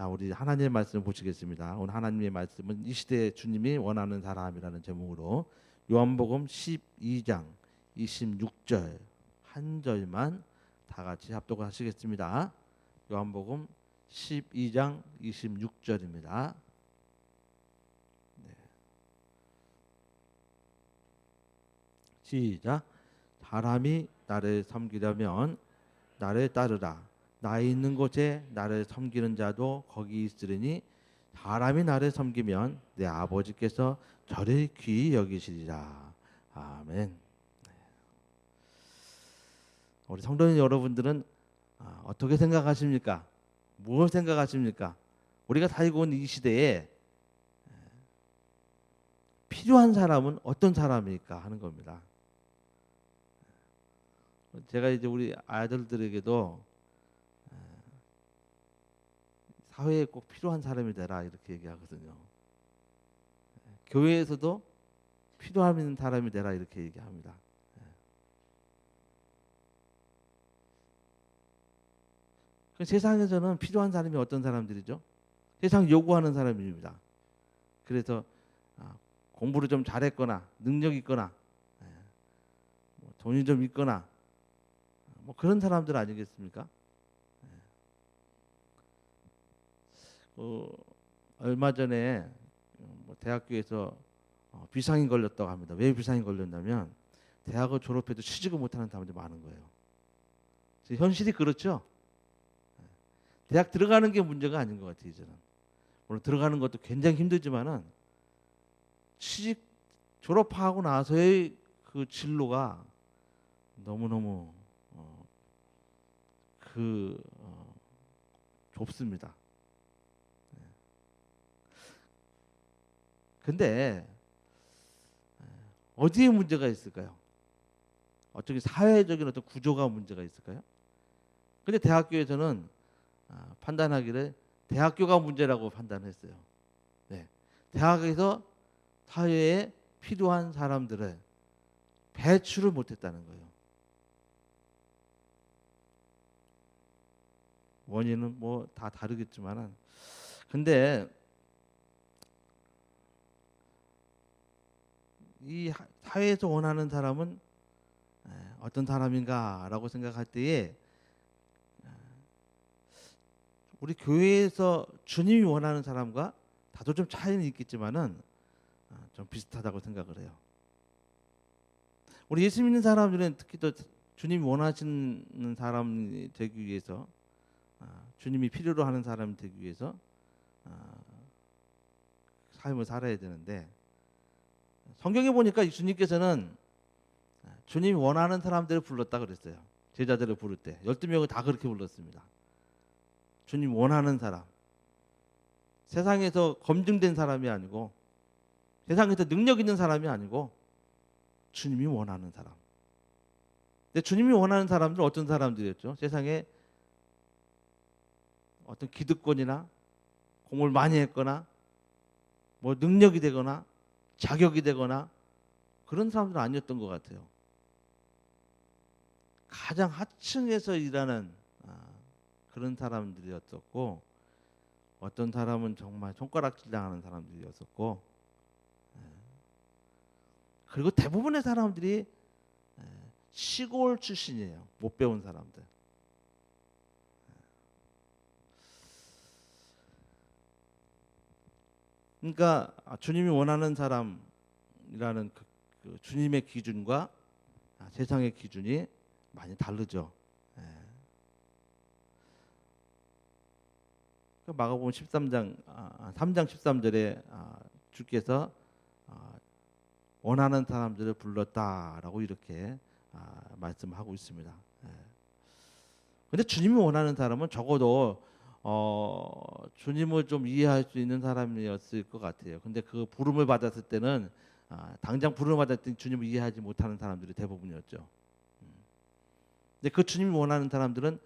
자, 우리 하나님의 말씀을 보시겠습니다. 오늘 하나님의 말씀은 이 시대에 주님이 원하는 사람이라는 제목으로 요한복음 12장 26절 한 절만 다 같이 합독을 하시겠습니다. 요한복음 12장 26절입니다. 시작. 사람이 나를 섬기려면 나를 따르라. 나 있는 곳에 나를 섬기는 자도 거기 있으리니 사람이 나를 섬기면 내 아버지께서 저를 귀히 여기시리라. 아멘. 우리 성도님 여러분들은 어떻게 생각하십니까? 무엇 생각하십니까? 우리가 살고 있는 이 시대에 필요한 사람은 어떤 사람일까 하는 겁니다. 제가 이제 우리 아들들에게도 사회에 꼭 필요한 사람이 되라 이렇게 얘기하거든요. 교회에서도 필요함 있는 사람이 되라 이렇게 얘기합니다. 세상에서는 필요한 사람이 어떤 사람들이죠? 세상 요구하는 사람입니다. 그래서 공부를 좀 잘했거나 능력 있거나 돈이 좀 있거나 뭐 그런 사람들 아니겠습니까? 얼마 전에 대학교에서 비상이 걸렸다고 합니다. 왜 비상이 걸렸냐면 대학을 졸업해도 취직을 못하는 사람들이 많은 거예요. 현실이 그렇죠. 대학 들어가는 게 문제가 아닌 것 같아요. 이제는 물론 들어가는 것도 굉장히 힘들지만은 취직 졸업하고 나서의 그 진로가 너무너무 좁습니다. 근데 어디에 문제가 있을까요? 어쩌면 사회적인 어떤 구조가 문제가 있을까요? 근데 대학교에서는 판단하기를 대학교가 문제라고 판단했어요. 네. 대학에서 사회에 필요한 사람들을 배출을 못했다는 거예요. 원인은 뭐 다 다르겠지만은 근데 이 사회에서 원하는 사람은 어떤 사람인가라고 생각할 때에 우리 교회에서 주님이 원하는 사람과 다소 좀 차이는 있겠지만은 좀 비슷하다고 생각을 해요. 우리 예수 믿는 사람들은 특히 또 주님이 원하시는 사람이 되기 위해서 주님이 필요로 하는 사람이 되기 위해서 삶을 살아야 되는데 성경에 보니까 주님께서는 주님이 원하는 사람들을 불렀다 그랬어요. 제자들을 부를 때 12명을 다 그렇게 불렀습니다. 주님 원하는 사람, 세상에서 검증된 사람이 아니고 세상에서 능력 있는 사람이 아니고 주님이 원하는 사람. 근데 주님이 원하는 사람들은 어떤 사람들이었죠? 세상에 어떤 기득권이나 공을 많이 했거나 뭐 능력이 되거나 자격이 되거나 그런 사람들은 아니었던 것 같아요. 가장 하층에서 일하는 그런 사람들이었었고 어떤 사람은 정말 손가락질 당하는 사람들이었었고 그리고 대부분의 사람들이 시골 출신이에요. 못 배운 사람들. 그러니까 주님이 원하는 사람이라는 그 주님의 기준과 세상의 기준이 많이 다르죠. 마가복음 13장 3장 13절에 주께서 원하는 사람들을 불렀다라고 이렇게 말씀하고 있습니다. 그런데 주님이 원하는 사람은 적어도 주님을 좀 이해할 수 있는 사람이었을 것 같아요. 근데 그 부름을 받았을 때는 당장 부름을 받았을 때 주님을 이해하지 못하는 사람들이 대부분이었죠. 근데 그 주님이 원하는 사람들은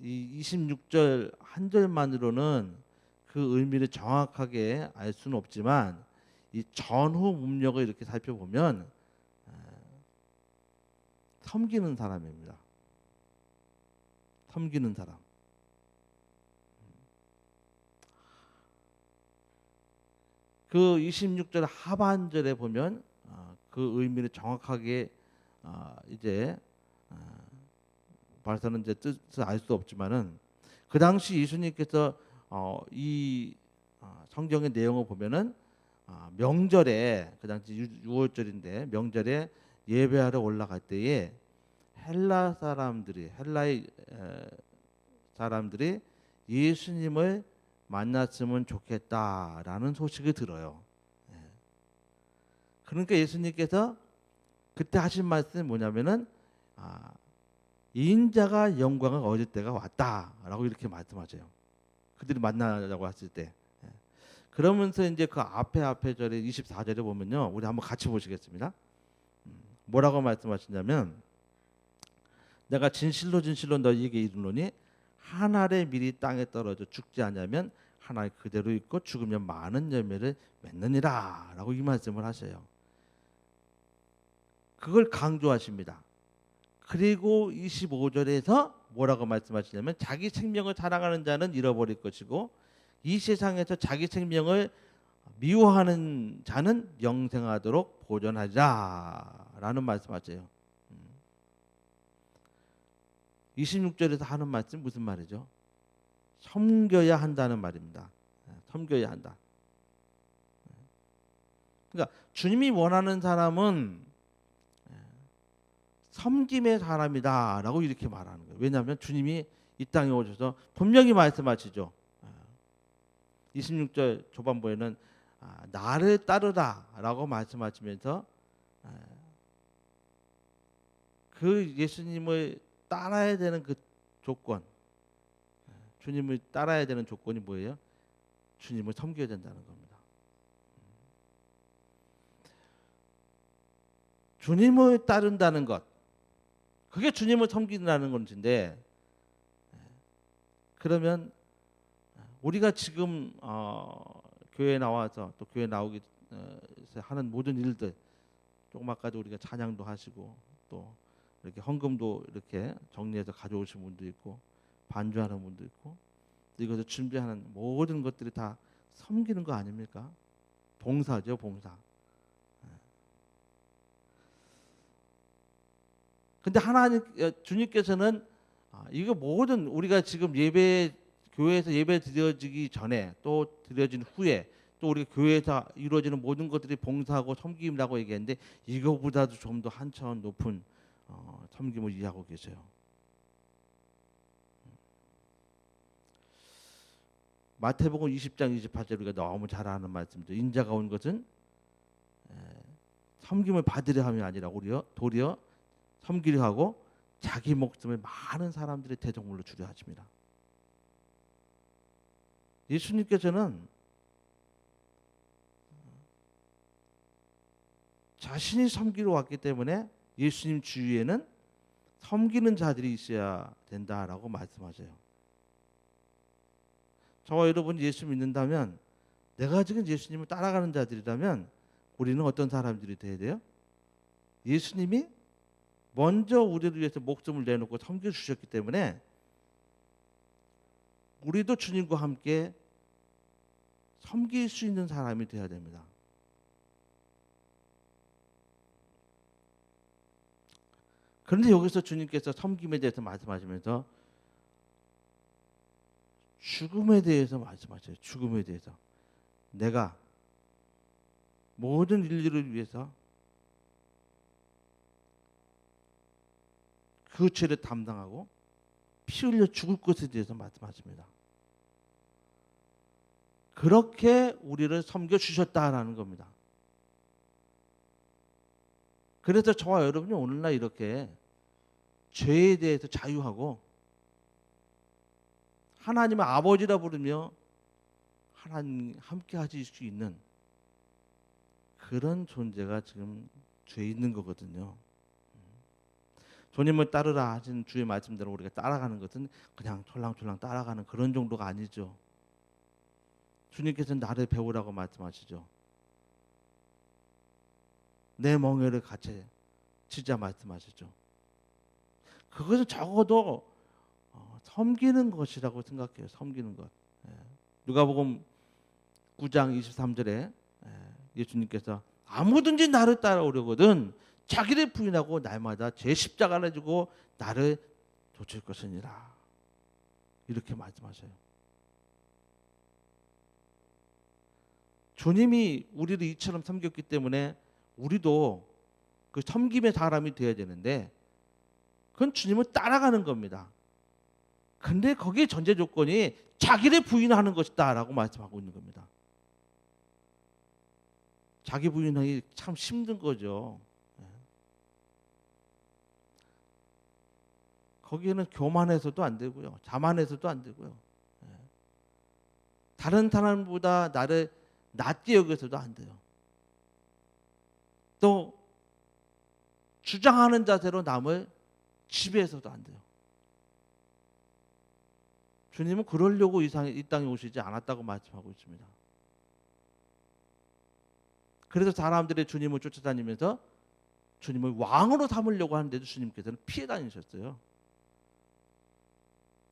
이 26절 한 절만으로는 그 의미를 정확하게 알 수는 없지만 이 전후 문맥을 이렇게 살펴보면 섬기는 사람입니다. 섬기는 사람. 그 26절 하반절에 보면 그 의미를 정확하게 이제 봐서는 이제 뜻을 알 수 없지만은 그 당시 예수님께서 이 성경의 내용을 보면은 명절에 그 당시 유월절인데 명절에 예배하러 올라갈 때에 헬라의 사람들이 예수님을 만났으면 좋겠다라는 소식이 들어요. 예. 그러니까 예수님께서 그때 하신 말씀이 뭐냐면은 인자가 영광을 얻을 때가 왔다라고 이렇게 말씀하세요. 그들이 만나자고 했을 때. 예. 그러면서 이제 그 앞에 절에 24절에 보면요. 우리 한번 같이 보시겠습니다. 뭐라고 말씀하시냐면 내가 진실로 너희에게 이르노니 한 알의 밀이 땅에 떨어져 죽지 않으면 한 알 그대로 있고 죽으면 많은 열매를 맺느니라 라고 이 말씀을 하셔요. 그걸 강조하십니다. 그리고 25절에서 뭐라고 말씀하시냐면 자기 생명을 사랑하는 자는 잃어버릴 것이고 이 세상에서 자기 생명을 미워하는 자는 영생하도록 보존하자라는 말씀하세요. 26절에서 하는 말씀 무슨 말이죠? 섬겨야 한다는 말입니다. 섬겨야 한다. 그러니까 주님이 원하는 사람은 섬김의 사람이다라고 이렇게 말하는 거예요. 왜냐하면 주님이 이 땅에 오셔서 분명히 말씀하시죠. 26절 초반부에는 나를 따르라라고 말씀하시면서 그 예수님을 따라야 되는 그 조건, 주님을 따라야 되는 조건이 뭐예요? 주님을 섬겨야 된다는 겁니다. 주님을 따른다는 것, 그게 주님을 섬긴다는 건데, 그러면 우리가 지금 교회에 나와서 또 교회 나오기 하는 모든 일들, 조금 아까도 우리가 찬양도 하시고 또 이렇게 헌금도 이렇게 정리해서 가져오신 분도 있고 반주하는 분도 있고 이것을 준비하는 모든 것들이 다 섬기는 거 아닙니까? 봉사죠, 봉사. 근데 주님께서는 이거 모든 우리가 지금 교회에서 예배 드려지기 전에 또 드려진 후에 또 우리 교회에서 이루어지는 모든 것들이 봉사하고 섬김이라고 얘기했는데 이거보다도 좀 더 한 차원 높은 섬김을 이해하고 계세요. 마태복음 20장 28절 우리가 너무 잘 아는 말씀이죠. 인자가 온 것은 섬김을 받으려 함이 아니라 도리어 섬기려 하고 자기 목숨을 많은 사람들의 대속물로 주려 하십니다. 예수님께서는 자신이 섬기러 왔기 때문에 예수님 주위에는 섬기는 자들이 있어야 된다라고 말씀하세요. 저와 여러분이 예수 믿는다면 내가 지금 예수님을 따라가는 자들이라면 우리는 어떤 사람들이 돼야 돼요? 예수님이 먼저 우리를 위해서 목숨을 내놓고 섬겨주셨기 때문에 우리도 주님과 함께 섬길 수 있는 사람이 되어야 됩니다. 그런데 여기서 주님께서 섬김에 대해서 말씀하시면서 죽음에 대해서 말씀하셔요. 죽음에 대해서. 내가 모든 인류를 위해서 그 죄를 담당하고 피 흘려 죽을 것에 대해서 말씀하십니다. 그렇게 우리를 섬겨주셨다라는 겁니다. 그래서 저와 여러분이 오늘날 이렇게 죄에 대해서 자유하고 하나님을 아버지라 부르며 하나님 함께 하실 수 있는 그런 존재가 지금 죄에 있는 거거든요. 주님을 따르라 하신 주의 말씀대로 우리가 따라가는 것은 그냥 촐랑촐랑 따라가는 그런 정도가 아니죠. 주님께서는 나를 배우라고 말씀하시죠. 내 멍에를 같이 치자 말씀하시죠. 그것은 적어도 섬기는 것이라고 생각해요. 섬기는 것. 누가복음 9장 23절에 예수님께서 아무든지 나를 따라오려거든 자기를 부인하고 날마다 제 십자가를 지고 나를 좇을 것이니라. 이렇게 말씀하셔요. 주님이 우리를 이처럼 섬겼기 때문에 우리도 그 섬김의 사람이 되어야 되는데 그건 주님을 따라가는 겁니다. 근데 거기에 전제 조건이 자기를 부인하는 것이다 라고 말씀하고 있는 겁니다. 자기 부인하기 참 힘든 거죠. 거기에는 교만해서도 안 되고요. 자만해서도 안 되고요. 다른 사람보다 나를 낮게 여겨서도 안 돼요. 또 주장하는 자세로 남을 지배해서도 안 돼요. 주님은 그러려고 이 땅에 오시지 않았다고 말씀하고 있습니다. 그래서 사람들이 주님을 쫓아다니면서 주님을 왕으로 삼으려고 하는데도 주님께서는 피해 다니셨어요.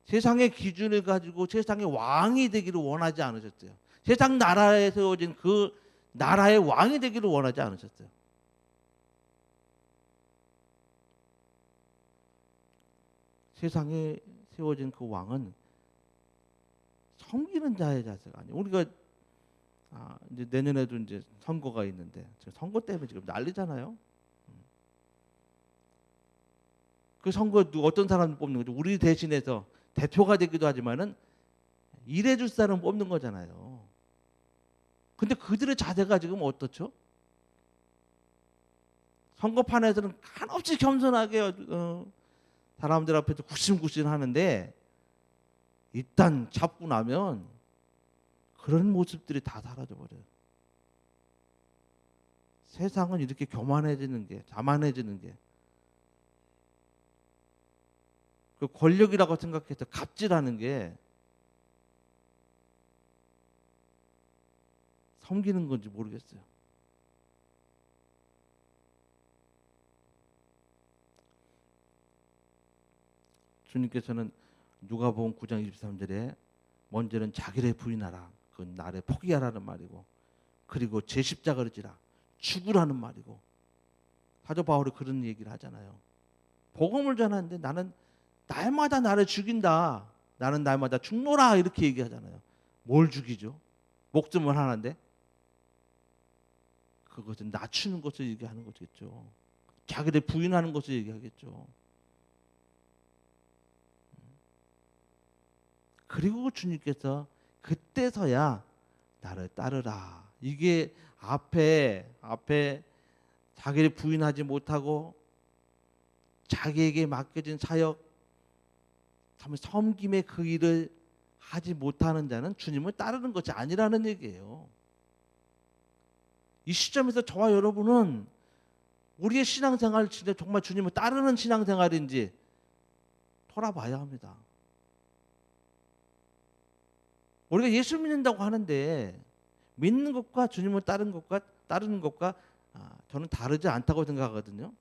세상의 기준을 가지고 세상의 왕이 되기를 원하지 않으셨어요. 세상 나라에 세워진 그 나라의 왕이 되기를 원하지 않으셨어요. 세상에 세워진 그 왕은 섬기는 자의 자세가 아니에요. 우리가 이제 내년에도 이제 선거가 있는데 선거 때문에 지금 난리잖아요. 그 선거 어떤 사람 뽑는 거죠? 우리 대신해서 대표가 되기도 하지만은 일해줄 사람 뽑는 거잖아요. 근데 그들의 자세가 지금 어떻죠? 선거판에서는 한없이 겸손하게 사람들 앞에서 굽신굽신 하는데 일단 잡고 나면 그런 모습들이 다 사라져 버려요. 세상은 이렇게 교만해지는 게, 자만해지는 게, 그 권력이라고 생각해서 갑질하는 게 섬기는 건지 모르겠어요. 주님께서는 누가복음 9장 23절에 먼저는 자기를 부인하라. 그건 나를 포기하라는 말이고, 그리고 제 십자가를 지라. 죽으라는 말이고. 사도 바울이 그런 얘기를 하잖아요. 복음을 전하는데 나는 날마다 나를 죽인다. 나는 날마다 죽노라. 이렇게 얘기하잖아요. 뭘 죽이죠? 목숨을 하나인데? 그것은 낮추는 것을 얘기하는 거겠죠. 자기를 부인하는 것을 얘기하겠죠. 그리고 주님께서 그때서야 나를 따르라. 이게 앞에 자기를 부인하지 못하고 자기에게 맡겨진 사역, 섬김의 그 일을 하지 못하는 자는 주님을 따르는 것이 아니라는 얘기예요. 이 시점에서 저와 여러분은 우리의 신앙생활 진짜 정말 주님을 따르는 신앙생활인지 돌아봐야 합니다. 우리가 예수 믿는다고 하는데 믿는 것과 주님을 따르는 것과 저는 다르지 않다고 생각하거든요.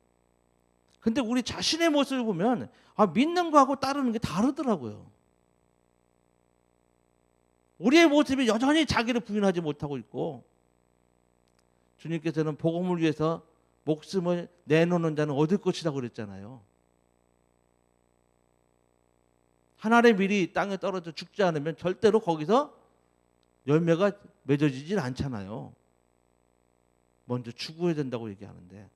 근데 우리 자신의 모습을 보면 믿는 거하고 따르는 게 다르더라고요. 우리의 모습이 여전히 자기를 부인하지 못하고 있고, 주님께서는 복음을 위해서 목숨을 내놓는 자는 얻을 것이라고 그랬잖아요. 하늘의 밀이 땅에 떨어져 죽지 않으면 절대로 거기서 열매가 맺어지질 않잖아요. 먼저 죽어야 된다고 얘기하는데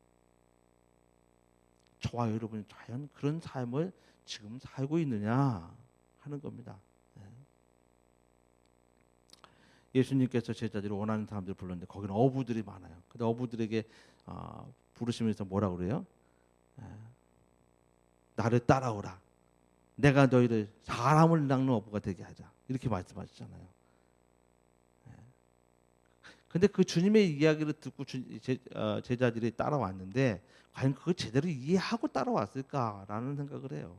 저와 여러분이 과연 그런 삶을 지금 살고 있느냐 하는 겁니다. 예수님께서 제자들이 원하는 사람들을 불렀는데 거기는 어부들이 많아요. 근데 어부들에게 부르시면서 뭐라고 그래요? 나를 따라오라. 내가 너희를 사람을 낚는 어부가 되게 하자. 이렇게 말씀하시잖아요. 근데 그 주님의 이야기를 듣고 제자들이 따라왔는데 과연 그걸 제대로 이해하고 따라왔을까라는 생각을 해요.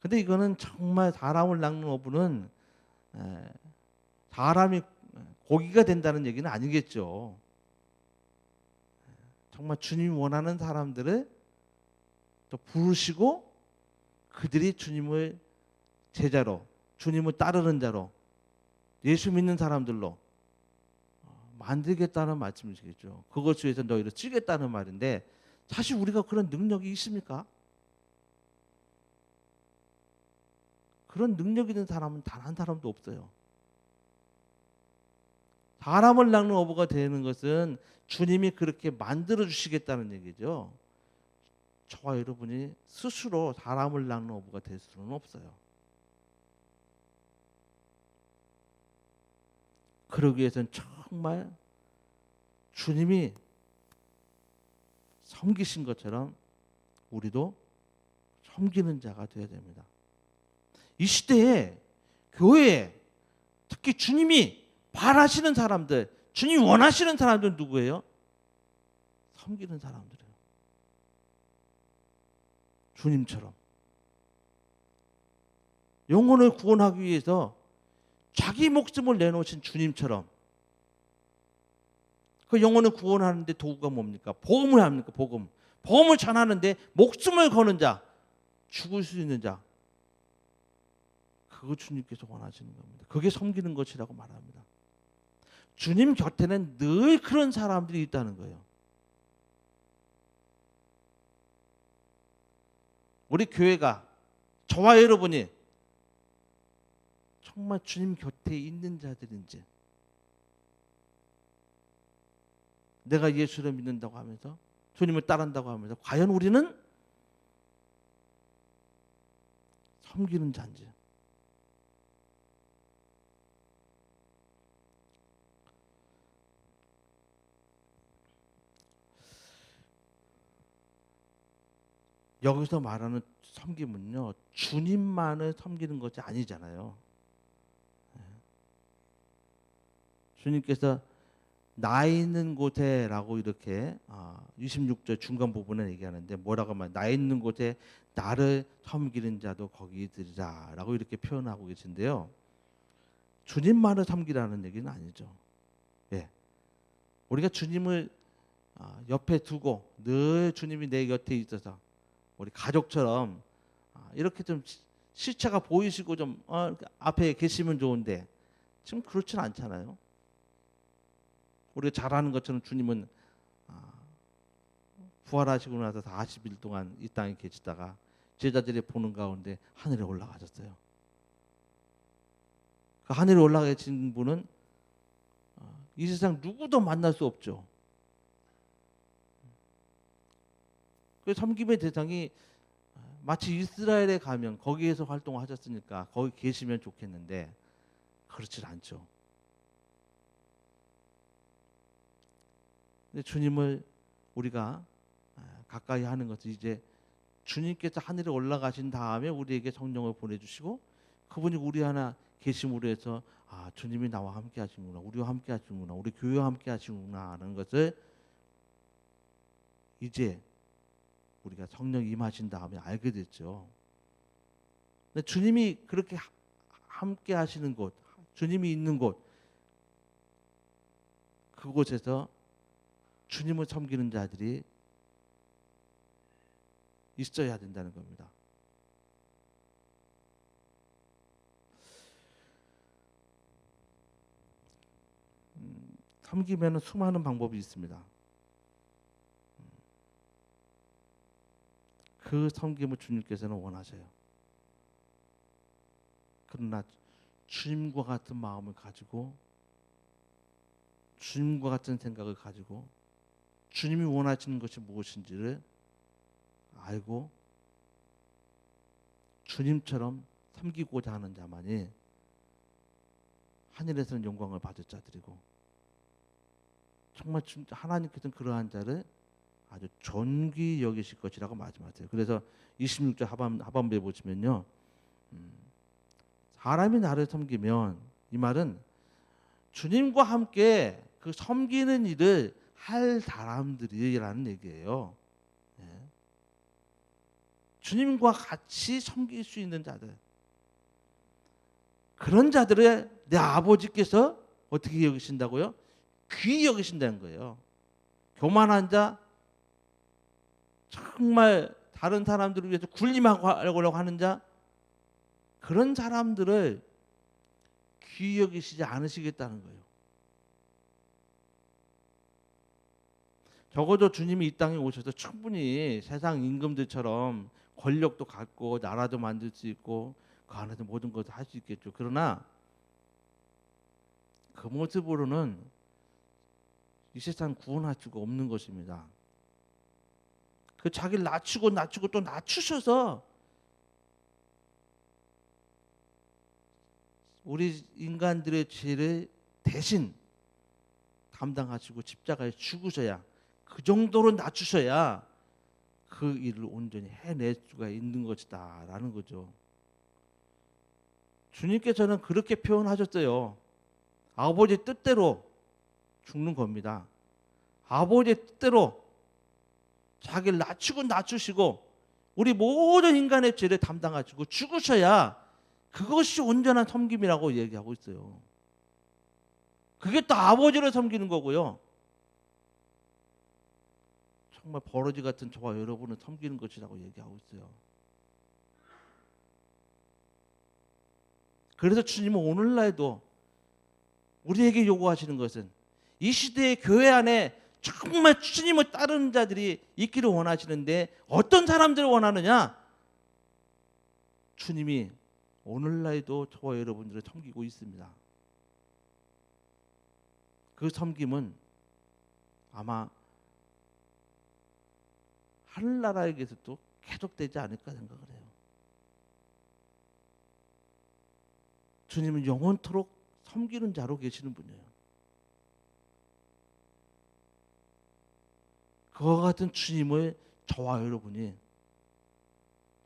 근데 이거는 정말 사람을 낚는 어부는 사람이 고기가 된다는 얘기는 아니겠죠. 정말 주님이 원하는 사람들을 또 부르시고 그들이 주님을 제자로, 주님을 따르는 자로, 예수 믿는 사람들로 만들겠다는 말씀이시겠죠. 그것을 위해서 너희를 쓰겠다는 말인데, 사실 우리가 그런 능력이 있습니까? 그런 능력 있는 사람은 단 한 사람도 없어요. 사람을 낳는 어부가 되는 것은 주님이 그렇게 만들어 주시겠다는 얘기죠. 저와 여러분이 스스로 사람을 낳는 어부가 될 수는 없어요. 그러기 위해서는 정말 주님이 섬기신 것처럼 우리도 섬기는 자가 되어야 됩니다. 이 시대에 교회에 특히 주님이 바라시는 사람들, 주님이 원하시는 사람들은 누구예요? 섬기는 사람들이에요. 주님처럼. 영혼을 구원하기 위해서 자기 목숨을 내놓으신 주님처럼. 그 영혼을 구원하는데 도구가 뭡니까? 복음을 합니까? 복음. 복음을 전하는데 목숨을 거는 자, 죽을 수 있는 자. 그거 주님께서 원하시는 겁니다. 그게 섬기는 것이라고 말합니다. 주님 곁에는 늘 그런 사람들이 있다는 거예요. 우리 교회가, 저와 여러분이 정말 주님 곁에 있는 자들인지, 내가 예수를 믿는다고 하면서, 주님을 따른다고 하면서 과연 우리는 섬기는 자인지. 여기서 말하는 섬김은요, 주님만을 섬기는 것이 아니잖아요. 주님께서 나 있는 곳에라고 이렇게 26절 중간 부분에 얘기하는데 뭐라고 하면, 나 있는 곳에 나를 섬기는 자도 거기 있으리라라고 이렇게 표현하고 계신데요. 주님만을 섬기라는 얘기는 아니죠. 예. 우리가 주님을 옆에 두고 늘 주님이 내 곁에 있어서 우리 가족처럼 이렇게 좀 시체가 보이시고 좀 앞에 계시면 좋은데 지금 그렇진 않잖아요. 우리가 잘 아는 것처럼 주님은 부활하시고 나서 40일 동안 이 땅에 계시다가 제자들이 보는 가운데 하늘에 올라가셨어요. 그 하늘에 올라가신 분은 이 세상 누구도 만날 수 없죠. 그 섬김의 대상이 마치 이스라엘에 가면 거기에서 활동하셨으니까 거기 계시면 좋겠는데 그렇지 않죠. 근데 주님을 우리가 가까이 하는 것은 이제 주님께서 하늘에 올라가신 다음에 우리에게 성령을 보내주시고 그분이 우리 하나 계심으로 해서 주님이 나와 함께 하시는구나, 우리와 함께 하시는구나, 우리 교회와 함께 하시는구나 하는 것을 이제 우리가 성령 임하신 다음에 알게 됐죠. 근데 주님이 그렇게 함께 하시는 곳, 주님이 있는 곳, 그곳에서 주님을 섬기는 자들이 있어야 된다는 겁니다. 섬기면 수많은 방법이 있습니다. 그 섬김을 주님께서는 원하셔요. 그러나 주님과 같은 마음을 가지고, 주님과 같은 생각을 가지고 주님이 원하시는 것이 무엇인지를 알고 주님처럼 섬기고자 하는 자만이 하늘에서는 영광을 받을 자들이고, 정말 하나님께서는 그러한 자를 아주 존귀 여기실 것이라고 말씀하세요. 그래서 26절 하반부에 보시면요, 사람이 나를 섬기면, 이 말은 주님과 함께 그 섬기는 일을 할 사람들이라는 얘기예요. 주님과 같이 섬길 수 있는 자들, 그런 자들을 내 아버지께서 어떻게 여기신다고요? 귀히 여기신다는 거예요. 교만한 자, 정말 다른 사람들을 위해서 군림하려고 하는 자, 그런 사람들을 귀히 여기시지 않으시겠다는 거예요. 적어도 주님이 이 땅에 오셔서 충분히 세상 임금들처럼 권력도 갖고 나라도 만들 수 있고 그 안에서 모든 것을 할 수 있겠죠. 그러나 그 모습으로는 이 세상 구원할 수가 없는 것입니다. 그 자기를 낮추고 또 낮추셔서 우리 인간들의 죄를 대신 담당하시고 십자가에 죽으셔야, 그 정도로 낮추셔야 그 일을 온전히 해낼 수가 있는 것이다 라는 거죠. 주님께서는 그렇게 표현하셨어요. 아버지 뜻대로 죽는 겁니다. 아버지의 뜻대로 자기를 낮추시고 우리 모든 인간의 죄를 담당하시고 죽으셔야 그것이 온전한 섬김이라고 얘기하고 있어요. 그게 또 아버지를 섬기는 거고요. 정말 버러지 같은 저와 여러분을 섬기는 것이라고 얘기하고 있어요. 그래서 주님은 오늘날도 우리에게 요구하시는 것은 이 시대의 교회 안에 정말 주님을 따르는 자들이 있기를 원하시는데 어떤 사람들을 원하느냐? 주님이 오늘날도 저와 여러분들을 섬기고 있습니다. 그 섬김은 아마 하늘나라에게서도 계속되지 않을까 생각을 해요. 주님은 영원토록 섬기는 자로 계시는 분이에요. 그와 같은 주님을 저와 여러분이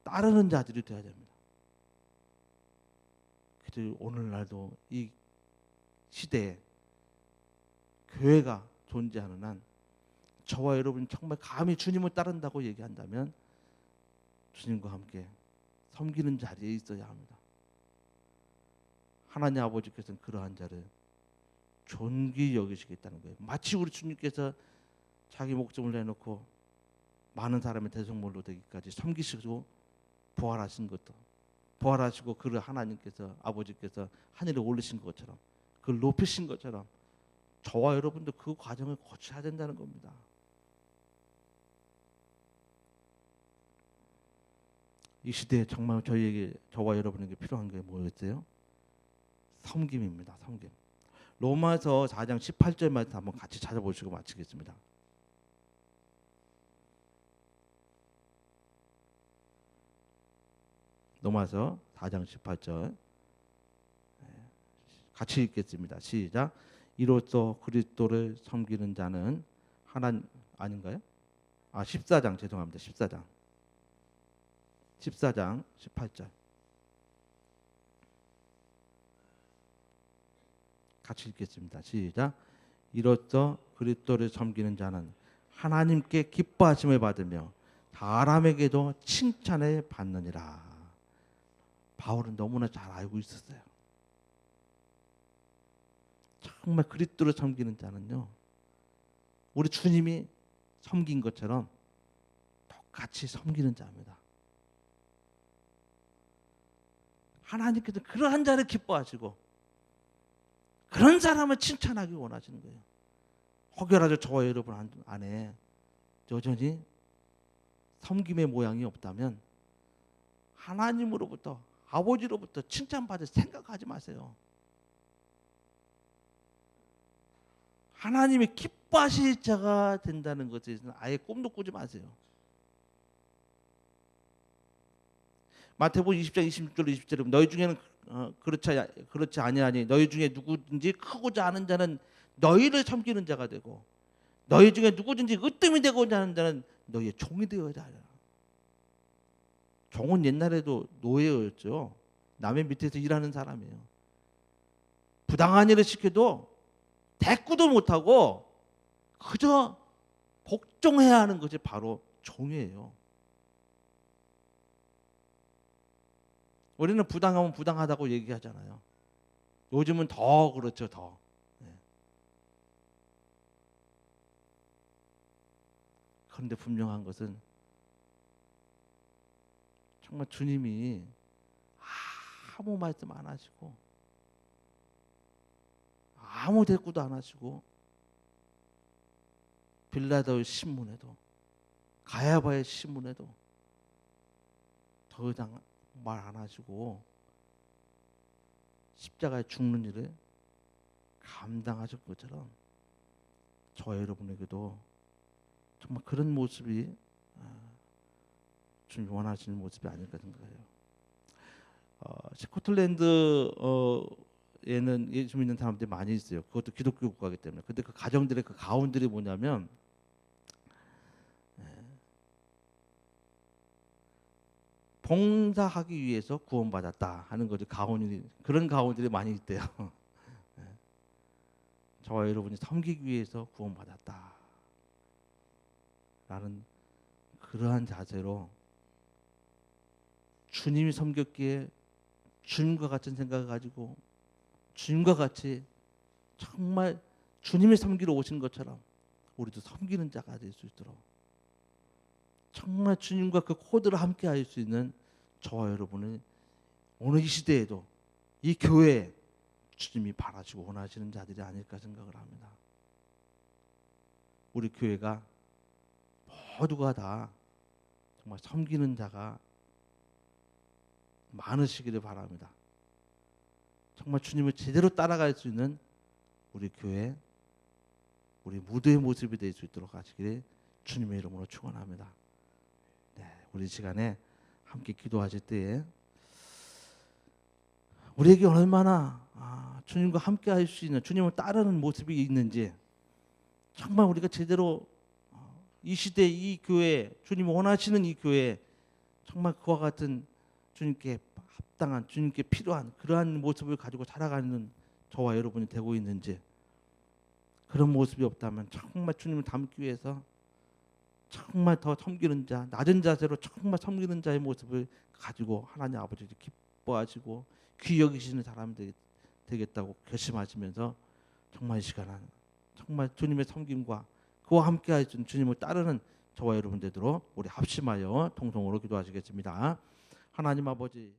따르는 자들이 되어야 됩니다. 그래서 오늘날도 이 시대에 교회가 존재하는 한 저와 여러분이 정말 감히 주님을 따른다고 얘기한다면 주님과 함께 섬기는 자리에 있어야 합니다. 하나님 아버지께서는 그러한 자를 존귀히 여기시겠다는 거예요. 마치 우리 주님께서 자기 목숨을 내놓고 많은 사람의 대성물로 되기까지 섬기시고 부활하신 것도, 부활하시고 그를 하나님께서, 아버지께서 하늘에 올리신 것처럼, 그를 높이신 것처럼 저와 여러분도 그 과정을 거쳐야 된다는 겁니다. 이 시대에 정말 저와 여러분에게 필요한 게 뭐였어요? 섬김입니다. 섬김. 로마서 4장 18절 말씀 한번 같이 찾아보시고 마치겠습니다. 로마서 4장 18절 같이 읽겠습니다. 시작. 이로써 그리스도를 섬기는 자는 하나님 아닌가요? 14장 죄송합니다. 14장 18절 같이 읽겠습니다. 시작. 이로써 그리스도를 섬기는 자는 하나님께 기뻐하심을 받으며 사람에게도 칭찬을 받느니라. 바울은 너무나 잘 알고 있었어요. 정말 그리스도를 섬기는 자는요, 우리 주님이 섬긴 것처럼 똑같이 섬기는 자입니다. 하나님께서 그러한 자를 기뻐하시고 그런 사람을 칭찬하기 원하시는 거예요. 혹여라도 저와 여러분 안에 여전히 섬김의 모양이 없다면 하나님으로부터, 아버지로부터 칭찬받을 생각하지 마세요. 하나님이 기뻐하실 자가 된다는 것에 대해서는 아예 꿈도 꾸지 마세요. 마태복음 20장 26절 20절에 너희 중에는 그렇지 아니하니 너희 중에 누구든지 크고자 하는 자는 너희를 섬기는 자가 되고 너희 중에 누구든지 으뜸이 되고자 하는 자는 너희의 종이 되어야 하라. 종은 옛날에도 노예였죠. 남의 밑에서 일하는 사람이에요. 부당한 일을 시켜도 대꾸도 못하고 그저 복종해야 하는 것이 바로 종이에요. 우리는 부당하면 부당하다고 얘기하잖아요. 요즘은 더 그렇죠. 더. 그런데 분명한 것은 정말 주님이 아무 말씀 안 하시고 아무 대꾸도 안 하시고 빌라도의 신문에도 가야바의 신문에도 더 이상 말 안 하시고 십자가에 죽는 일을 감당하실 것처럼 저와 여러분에게도 정말 그런 모습이 주님이 원하시는 모습이 아닐까 생각해요. 스코틀랜드에는 예수 믿는 사람들이 많이 있어요. 그것도 기독교 국가이기 때문에. 근데 그 가정들의 그 가운들이 뭐냐면 봉사하기 위해서 구원받았다 하는 거죠. 그런 가훈들이 많이 있대요. 저와 여러분이 섬기기 위해서 구원받았다 라는 그러한 자세로 주님이 섬겼기에 주님과 같은 생각을 가지고 주님과 같이 정말 주님이 섬기러 오신 것처럼 우리도 섬기는 자가 될 수 있도록 정말 주님과 그 코드를 함께 할 수 있는 저와 여러분은 오늘 이 시대에도 이 교회에 주님이 바라시고 원하시는 자들이 아닐까 생각을 합니다. 우리 교회가 모두가 다 정말 섬기는 자가 많으시기를 바랍니다. 정말 주님을 제대로 따라갈 수 있는 우리 교회, 우리 무대의 모습이 될 수 있도록 하시기를 주님의 이름으로 축원합니다. 네, 우리 시간에 함께 기도하실 때에 우리에게 얼마나 주님과 함께 할 수 있는, 주님을 따르는 모습이 있는지 정말 우리가 제대로 이 시대 이 교회, 주님이 원하시는 이 교회 정말 그와 같은 주님께 합당한, 주님께 필요한 그러한 모습을 가지고 살아가는 저와 여러분이 되고 있는지, 그런 모습이 없다면 정말 주님을 닮기 위해서 정말 더 섬기는 자, 낮은 자세로 정말 섬기는 자의 모습을 가지고 하나님 아버지를 기뻐하시고 귀히 여기시는 사람들이 되겠다고 결심하시면서 정말 이 시간은 정말 주님의 섬김과 그와 함께 하시는 주님을 따르는 저와 여러분 되도록 우리 합심하여 통성으로 기도하시겠습니다. 하나님 아버지,